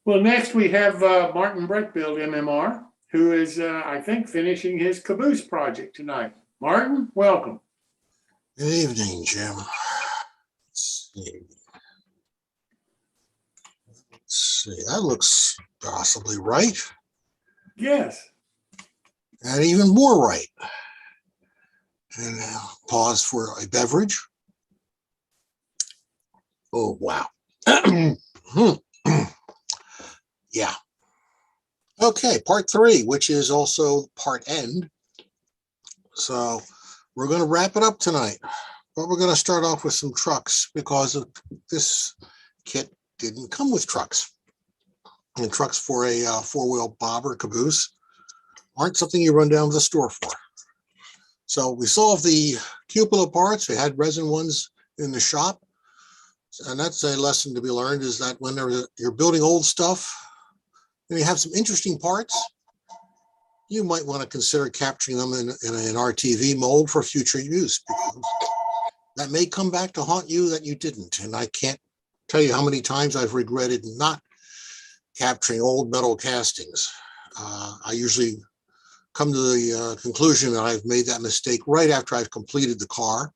Well, next we have Martin Breckfield, MMR, who is, I think, finishing his Caboose project tonight. Martin, welcome. Good evening, Jim. Let's see. That looks possibly right. Yes. And even more right. And pause for a beverage. Oh, wow. Yeah. Okay, part 3, which is also part end. So we're going to wrap it up tonight. But we're going to start off with some trucks because of this kit didn't come with trucks. And trucks for a four-wheel bobber caboose aren't something you run down to the store for. So we solved the cupola parts. We had resin ones in the shop. And that's a lesson to be learned, is that when you're building old stuff and you have some interesting parts, you might want to consider capturing them in an RTV mold for future use, because that may come back to haunt you that you didn't. And I can't tell you how many times I've regretted not capturing old metal castings. I usually come to the conclusion that I've made that mistake right after I've completed the car,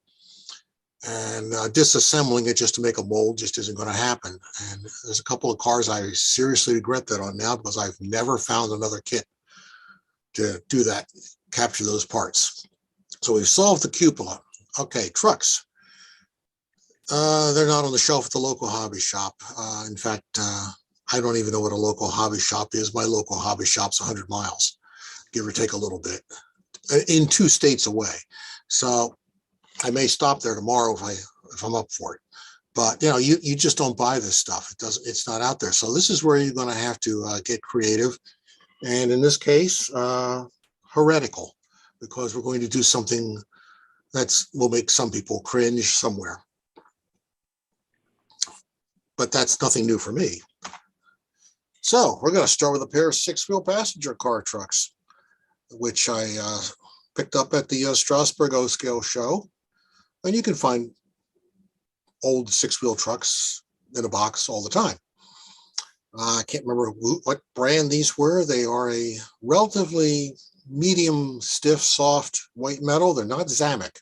and disassembling it just to make a mold just isn't going to happen. And there's a couple of cars I seriously regret that on now, because I've never found another kit to do that, capture those parts. So we've solved the cupola. Okay, trucks. They're not on the shelf at the local hobby shop. In fact, I don't even know what a local hobby shop is. My local hobby shop's 100 miles, give or take a little bit, in 2 states away. So I may stop there tomorrow if I'm up for it. But you know, you just don't buy this stuff. It's not out there. So this is where you're going to have to get creative, and in this case, heretical, because we're going to do something will make some people cringe somewhere. But that's nothing new for me. So we're going to start with a pair of 6-wheel passenger car trucks, which I picked up at the Strasbourg O-Scale show. And you can find old 6-wheel trucks in a box all the time. I can't remember what brand these were. They are a relatively medium, stiff, soft white metal. They're not Zamek.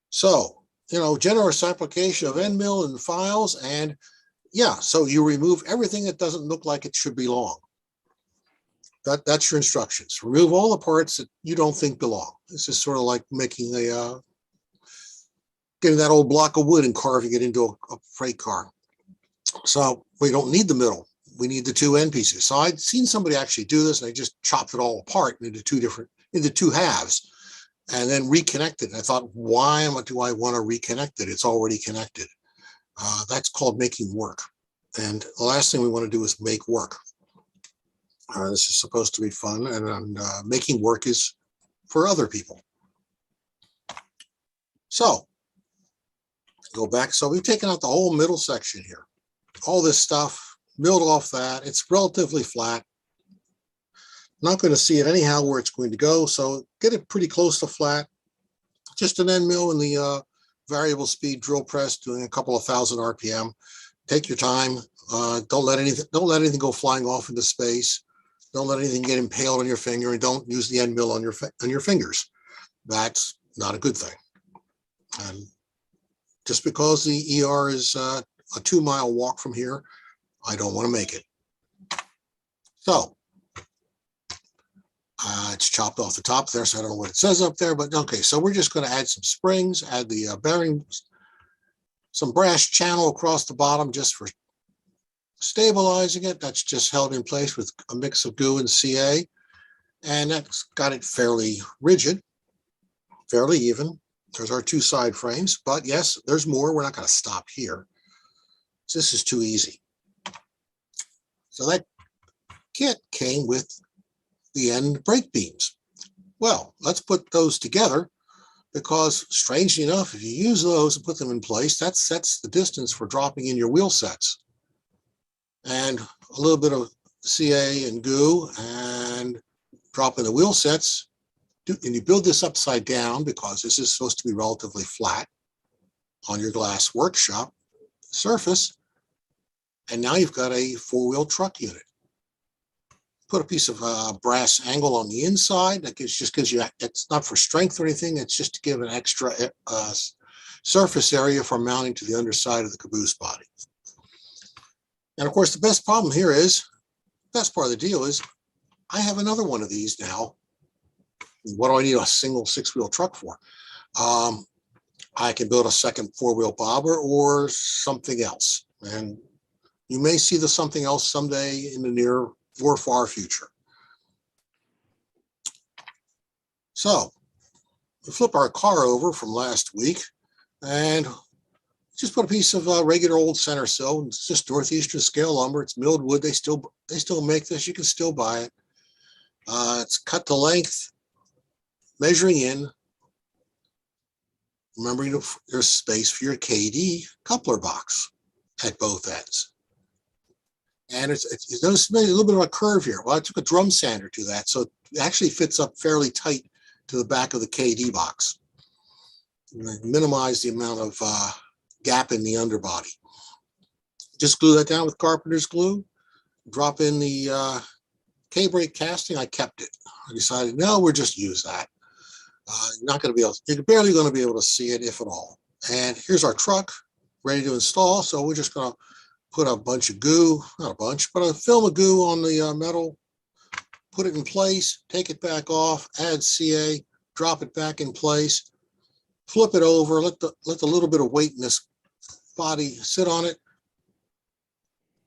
So, you know, generous application of end mill and files. And yeah, so you remove everything that doesn't look like it should belong. That's your instructions. Remove all the parts that you don't think belong. This is sort of like making getting that old block of wood and carving it into a freight car. So we don't need the middle. We need the 2 end pieces. So I'd seen somebody actually do this, and they just chopped it all apart into 2 halves and then reconnected. And I thought, why do I want to reconnect it? It's already connected. That's called making work. And the last thing we want to do is make work. This is supposed to be fun, and making work is for other people. So go back. So we've taken out the whole middle section here. All this stuff, milled off that. It's relatively flat. Not going to see it anyhow where it's going to go. So get it pretty close to flat. Just an end mill in the variable speed drill press, doing a couple of thousand RPM. Take your time. Don't let anything go flying off into space. Don't let anything get impaled on your finger, and don't use the end mill on your fingers. That's not a good thing. And just because the ER is a 2-mile walk from here, I don't want to make it. So it's chopped off the top there, so I don't know what it says up there, but okay. So we're just going to add some springs, add the bearings, some brass channel across the bottom just for stabilizing it. That's just held in place with a mix of goo and CA, and that's got it fairly rigid, fairly even. There's our 2 side frames, but yes, there's more. We're not going to stop here. So this is too easy. So that kit came with the end brake beams. Well, let's put those together, because strangely enough, if you use those and put them in place, that sets the distance for dropping in your wheel sets. And a little bit of CA and goo and drop in the wheel sets. And you build this upside down, because this is supposed to be relatively flat on your glass workshop surface. And now you've got a four-wheel truck unit. Put a piece of brass angle on the inside. That just gives you, it's not for strength or anything. It's just to give an extra surface area for mounting to the underside of the caboose body. And of course, the best part of the deal is I have another one of these now. What do I need a single six-wheel truck for? I can build a second four-wheel bobber or something else. And you may see the something else someday in the near or far future. So we flip our car over from last week and just put a piece of regular old center sill. It's just Northeastern scale lumber. It's milled wood. They still make this. You can still buy it. It's cut to length, measuring in. Remembering there's space for your KD coupler box at both ends. And it's notice a little bit of a curve here. Well, I took a drum sander to that, so it actually fits up fairly tight to the back of the KD box. And minimize the amount of gap in the underbody. Just glue that down with carpenter's glue. Drop in the K-brake casting. I kept it. I decided, no, we'll just use that. You're barely going to be able to see it, if at all. And here's our truck ready to install. So we're just going to put a bunch of goo, not a bunch, but a film of goo on the metal, put it in place, take it back off, add CA, drop it back in place, flip it over, let the little bit of weight in this body sit on it,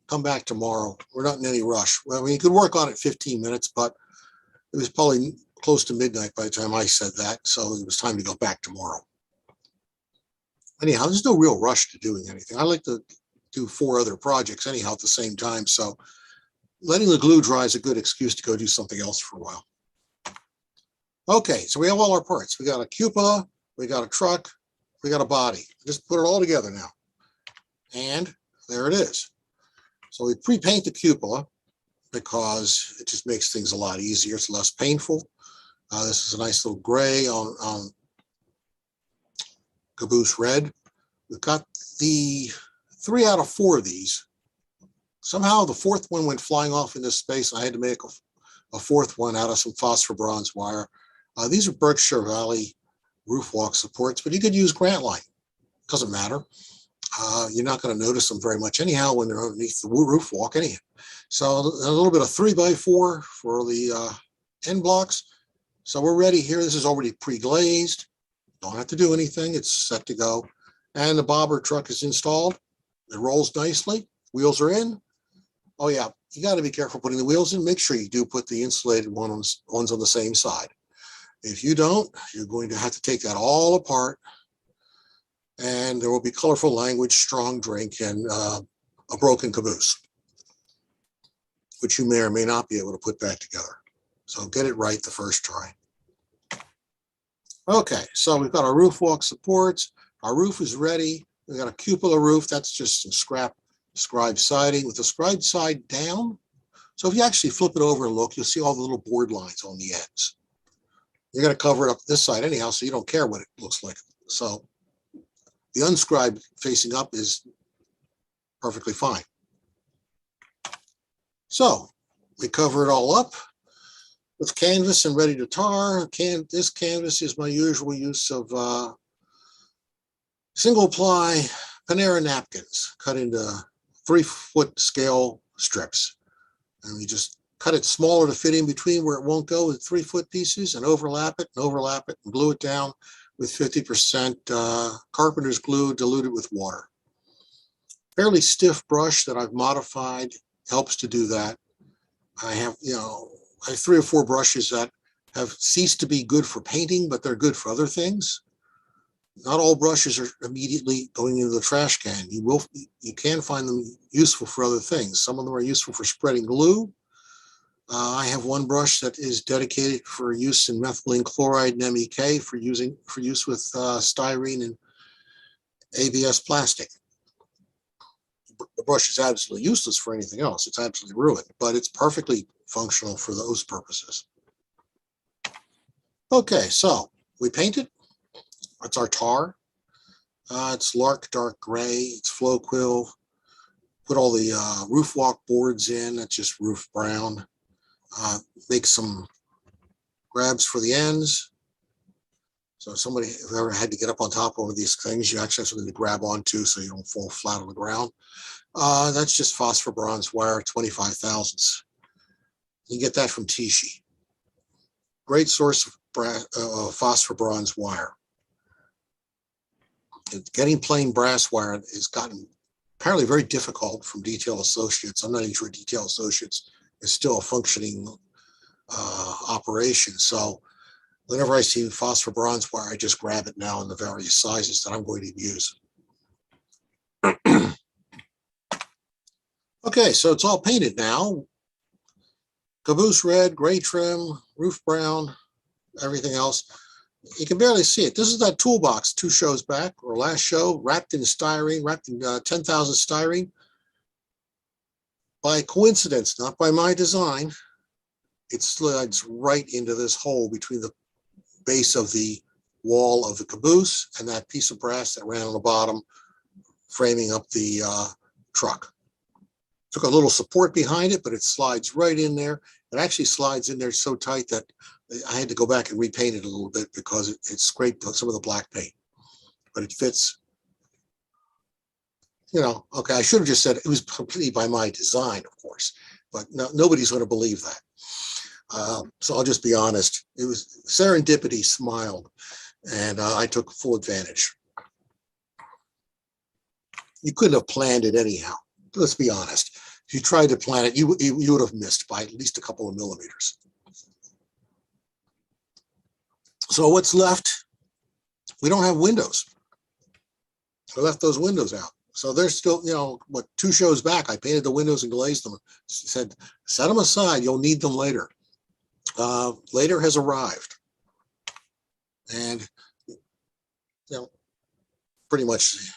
come back tomorrow. We're not in any rush. Well, I mean, you could work on it 15 minutes, but it was probably close to midnight by the time I said that, so it was time to go back tomorrow. Anyhow, there's no real rush to doing anything. I like to do 4 other projects anyhow at the same time, so letting the glue dry is a good excuse to go do something else for a while. Okay, so we have all our parts. We got a cupola, we got a truck, we got a body. Just put it all together now. And there it is. So we pre-paint the cupola because it just makes things a lot easier. It's less painful. This is a nice little gray on Caboose red. We've got the 3 out of 4 of these. Somehow the 4th one went flying off into space. I had to make a 4th one out of some phosphor bronze wire. These are Berkshire Valley roof walk supports, but you could use Grant Line. Doesn't matter. You're not going to notice them very much anyhow when they're underneath the roof walk anyhow. So a little bit of 3x4 for the end blocks. So we're ready here. This is already pre-glazed. Don't have to do anything. It's set to go. And the bobber truck is installed. It rolls nicely. Wheels are in. Oh yeah, you got to be careful putting the wheels in. Make sure you do put the insulated ones on the same side. If you don't, you're going to have to take that all apart. And there will be colorful language, strong drink, and a broken caboose, which you may or may not be able to put back together. So get it right the first try. Okay, so we've got our roof walk supports. Our roof is ready. We've got a cupola roof. That's just some scrap scribe siding with the scribe side down. So if you actually flip it over and look, you'll see all the little board lines on the ends. You're going to cover it up this side anyhow, so you don't care what it looks like. So the unscribed facing up is perfectly fine. So we cover it all up with canvas and ready to tar. This canvas is my usual use of single ply Panera napkins cut into 3-foot scale strips. And we just cut it smaller to fit in between where it won't go with 3-foot pieces and overlap it and glue it down with 50% carpenter's glue diluted with water. Fairly stiff brush that I've modified helps to do that. I have 3 or 4 brushes that have ceased to be good for painting, but they're good for other things. Not all brushes are immediately going into the trash can. You can find them useful for other things. Some of them are useful for spreading glue. I have one brush that is dedicated for use in methylene chloride and MEK for use with styrene and ABS plastic. The brush is absolutely useless for anything else. It's absolutely ruined, but it's perfectly functional for those purposes. Okay, so we paint it. It's our tar. It's Lark Dark Gray. It's Flow Quill put all the roof walk boards in. That's just roof brown. Make some grabs for the ends. So somebody, who ever had to get up on top of one of these things, you actually have something to grab onto so you don't fall flat on the ground. That's just phosphor bronze wire, 25 thousandths. You get that from Tishi. Great source of phosphor bronze wire. Getting plain brass wire has gotten apparently very difficult from Detail Associates. I'm not even sure Detail Associates is still a functioning operation. So whenever I see phosphor bronze wire, I just grab it now in the various sizes that I'm going to use. Okay, so it's all painted now. Caboose red, gray trim, roof brown, everything else. You can barely see it. This is that toolbox 2 shows back, or last show, wrapped in styrene, wrapped in 10,000 styrene. By coincidence, not by my design, it slides right into this hole between the base of the wall of the caboose and that piece of brass that ran on the bottom, framing up the truck. Took a little support behind it, but it slides right in there. It actually slides in there so tight that I had to go back and repaint it a little bit because it scraped some of the black paint, but it fits. You know, okay, I should have just said it was completely by my design, of course, but no, nobody's going to believe that. So I'll just be honest. It was serendipity smiled, and I took full advantage. You couldn't have planned it anyhow. Let's be honest. If you tried to plan it, you would have missed by at least a couple of millimeters. So what's left? We don't have windows. I left those windows out. So they're still, you know, what, 2 shows back, I painted the windows and glazed them. Said, set them aside. You'll need them later. Later has arrived. And, you know, pretty much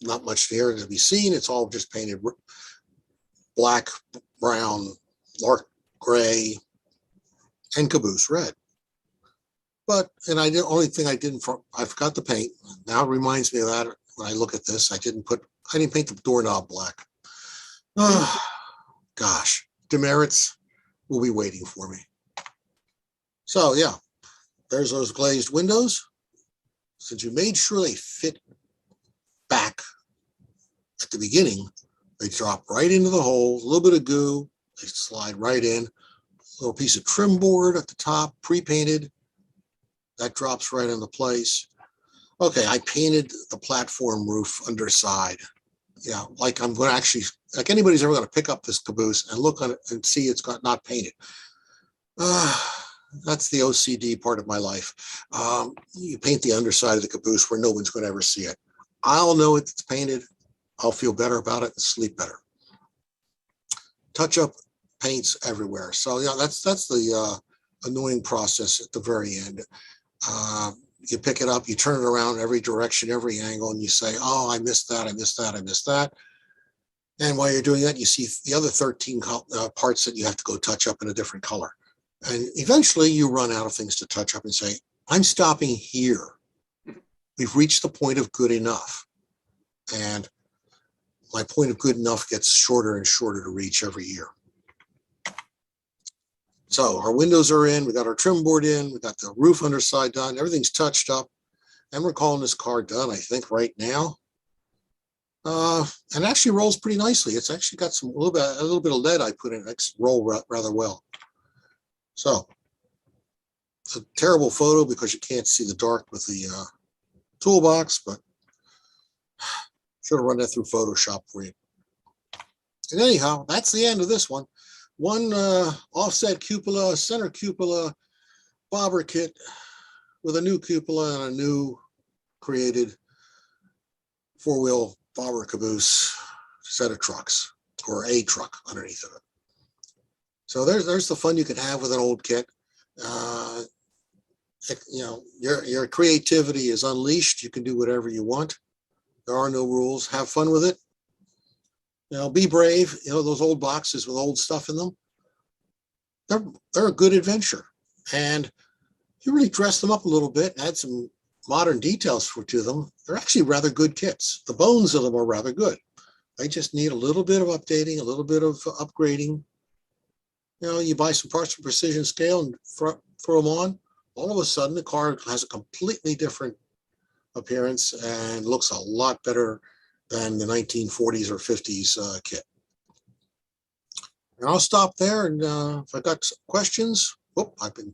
not much here to be seen. It's all just painted black, brown, dark gray, and caboose red. But, and the only thing I didn't, I forgot to paint. Now it reminds me of that when I look at this. I didn't paint the doorknob black. Oh, gosh, demerits will be waiting for me. So yeah, there's those glazed windows. Since you made sure they fit back at the beginning, they drop right into the hole, a little bit of goo, they slide right in, a little piece of trim board at the top, pre-painted, that drops right into place. Okay, I painted the platform roof underside. Yeah, like I'm going to actually, like anybody's ever going to pick up this caboose and look on it and see it's got not painted. That's the OCD part of my life. You paint the underside of the caboose where no one's going to ever see it. I'll know it's painted. I'll feel better about it and sleep better. Touch up paints everywhere. So yeah, that's the annoying process at the very end. You pick it up, you turn it around every direction, every angle, and you say, oh, I missed that, I missed that, I missed that. And while you're doing that, you see the other 13 parts that you have to go touch up in a different color. And eventually you run out of things to touch up and say, I'm stopping here. We've reached the point of good enough. And my point of good enough gets shorter and shorter to reach every year. So our windows are in, we got our trim board in, we got the roof underside done, everything's touched up, and we're calling this car done, I think, right now. And actually rolls pretty nicely. It's actually got a little bit of lead I put in it. It's roll rather well. So it's a terrible photo because you can't see the dark with the toolbox, but should have run that through Photoshop for you. And anyhow, that's the end of this one. One offset cupola, center cupola, bobber kit with a new cupola and a new created 4-wheel bobber caboose set of trucks, or a truck underneath of it. So there's the fun you can have with an old kit. You know, your creativity is unleashed. You can do whatever you want. There are no rules. Have fun with it. You know, be brave. You know, those old boxes with old stuff in them, they're a good adventure. And you really dress them up a little bit, add some modern details to them. They're actually rather good kits. The bones of them are rather good. They just need a little bit of updating, a little bit of upgrading. You buy some parts from Precision Scale and throw them on. All of a sudden, the car has a completely different appearance and looks a lot better than the 1940s or 50s kit. And I'll stop there. And if I got some questions, I've been